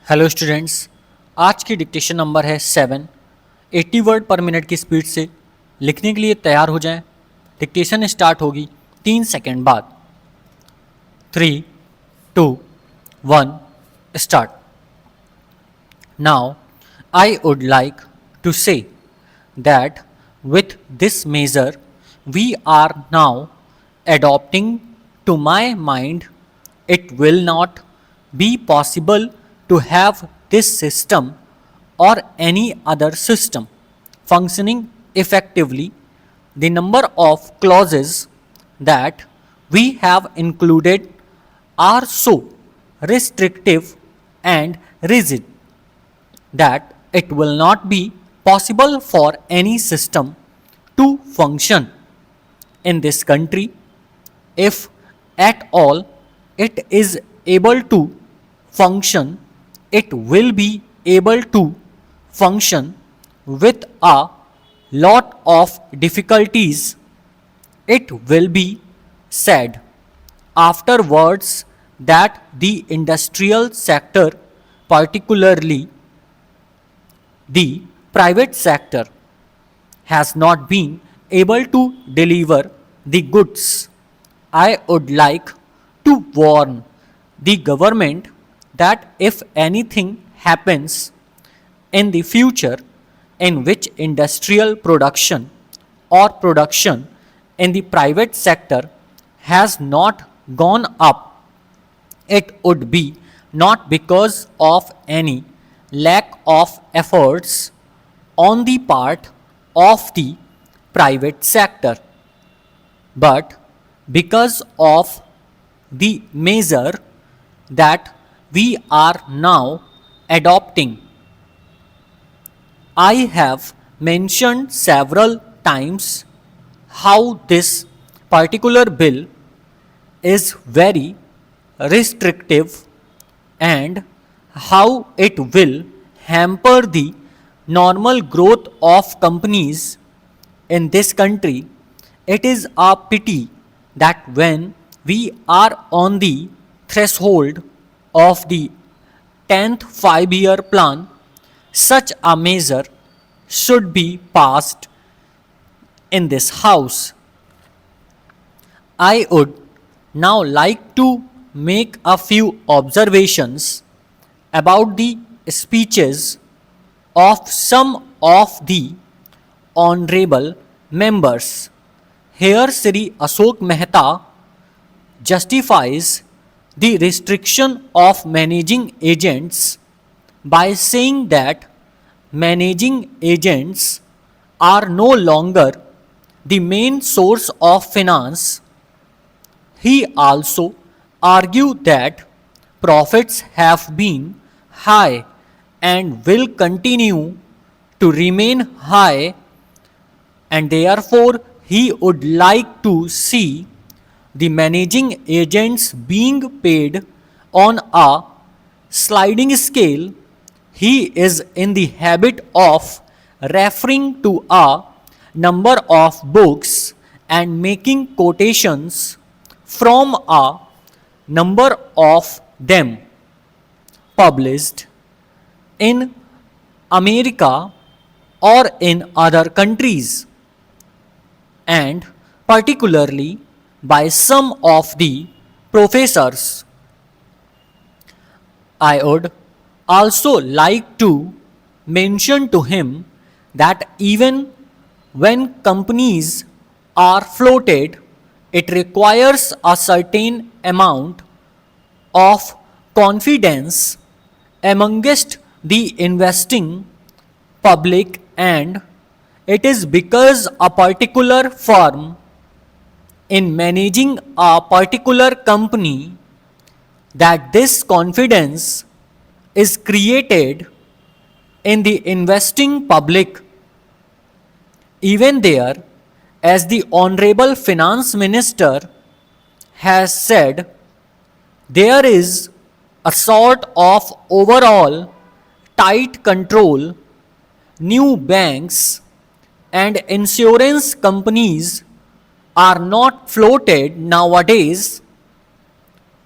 Hello students, आज की dictation number है 7। 80 वर्ड पर मिनट की स्पीड से लिखने के लिए तैयार हो जाएं। डिक्टेशन स्टार्ट होगी 3 सेकेंड बाद। 3, 2, 1, start. Now I would like to say that with this measure we are now adopting, to my mind it will not be possible to have this system or any other system functioning effectively. The number of clauses that we have included are so restrictive and rigid that it will not be possible for any system to function in this country. If at all it is able to function, it will be able to function with a lot of difficulties. It will be said afterwards that the industrial sector, particularly the private sector, has not been able to deliver the goods. I would like to warn the government that if anything happens in the future in which industrial production or production in the private sector has not gone up, it would be not because of any lack of efforts on the part of the private sector, but because of the measure that we are now adopting. I have mentioned several times how this particular bill is very restrictive and how it will hamper the normal growth of companies in this country. It is a pity that when we are on the threshold of the 10th 5-year plan, such a measure should be passed in this house. I would now like to make a few observations about the speeches of some of the honorable members. Here Sri Ashok Mehta justifies the restriction of managing agents by saying that managing agents are no longer the main source of finance. He also argued that profits have been high and will continue to remain high, and therefore he would like to see the managing agents being paid on a sliding scale. He is in the habit of referring to a number of books and making quotations from a number of them published in America or in other countries, and particularly by some of the professors. I would also like to mention to him that even when companies are floated, it requires a certain amount of confidence amongst the investing public, and it is because a particular firm in managing a particular company that this confidence is created in the investing public. Even there, as the Honorable Finance Minister has said, there is a sort of overall tight control. New banks and insurance companies are not floated nowadays.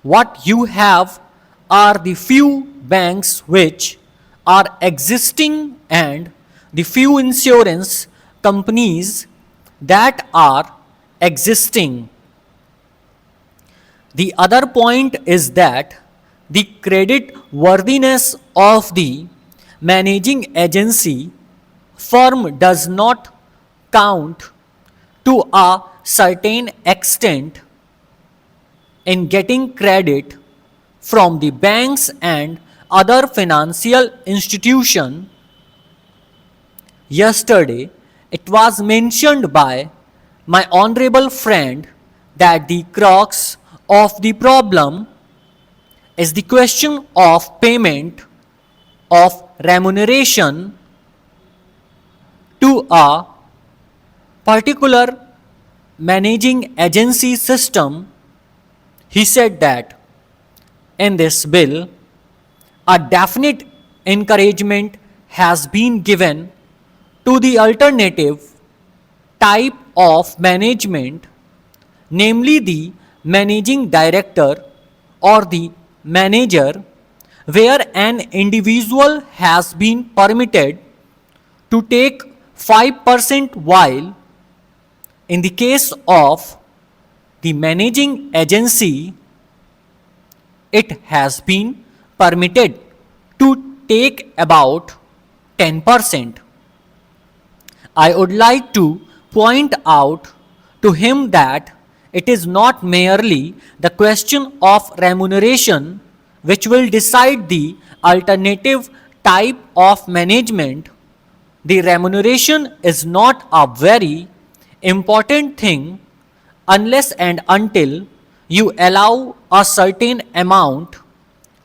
What you have are the few banks which are existing and the few insurance companies that are existing. The other point is that the credit worthiness of the managing agency firm does not count to a certain extent in getting credit from the banks and other financial institutions. Yesterday, it was mentioned by my honorable friend that the crux of the problem is the question of payment of remuneration to a particular managing agency system. He said that in this bill, a definite encouragement has been given to the alternative type of management, namely the managing director or the manager, where an individual has been permitted to take 5%, while in the case of the managing agency, it has been permitted to take about 10%. I would like to point out to him that it is not merely the question of remuneration which will decide the alternative type of management. The remuneration is not a very important thing unless and until you allow a certain amount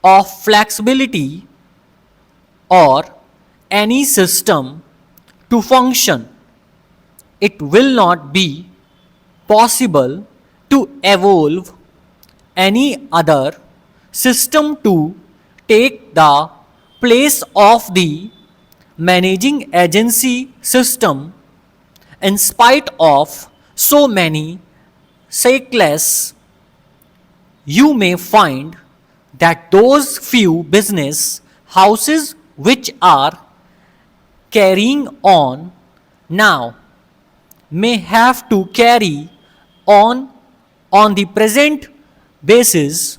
of flexibility or any system to function. It will not be possible to evolve any other system to take the place of the managing agency system, in spite of so many cycles. You may find that those few business houses which are carrying on now may have to carry on the present basis.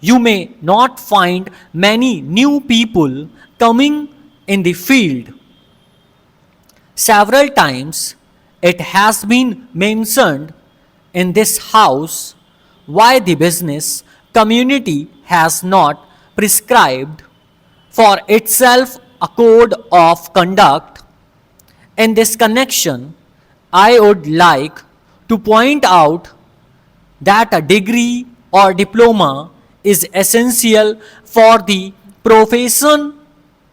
You may not find many new people coming in the field. Several times it has been mentioned in this house why the business community has not prescribed for itself a code of conduct. In this connection, I would like to point out that a degree or diploma is essential for the profession,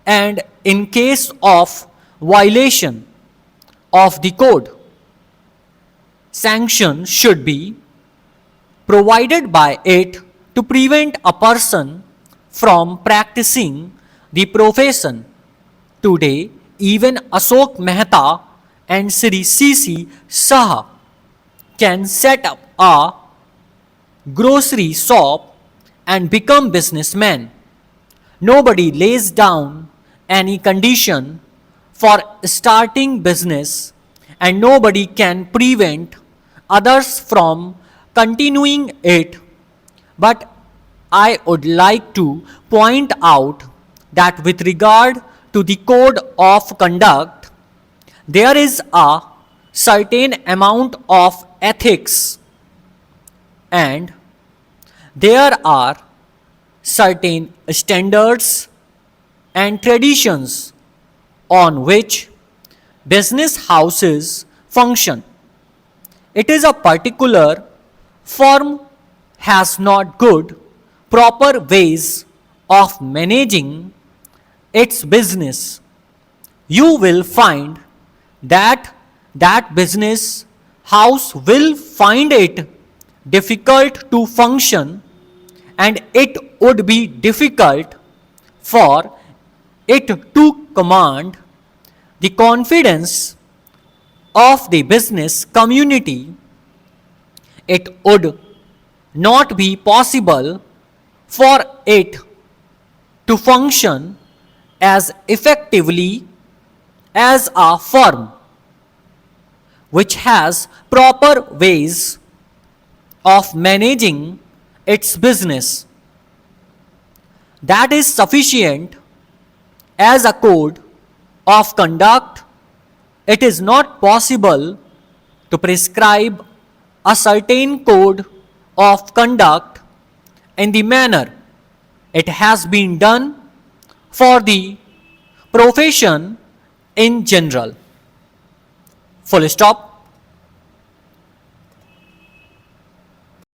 and in case of violation of the code, sanction should be provided by it to prevent a person from practicing the profession. Today, even Ashok Mehta and Sri C.C. Saha can set up a grocery shop and become businessmen. Nobody lays down any condition for starting business, and nobody can prevent others from continuing it. But I would like to point out that with regard to the code of conduct, there is a certain amount of ethics, and there are certain standards and traditions on which business houses function. It is a particular firm has not good, proper ways of managing its business, you will find that business house will find it difficult to function, and it would be difficult for it to command the confidence of the business community. It would not be possible for it to function as effectively as a firm which has proper ways of managing its business that is sufficient as a code of conduct. It is not possible to prescribe a certain code of conduct in the manner it has been done for the profession in general. Full stop.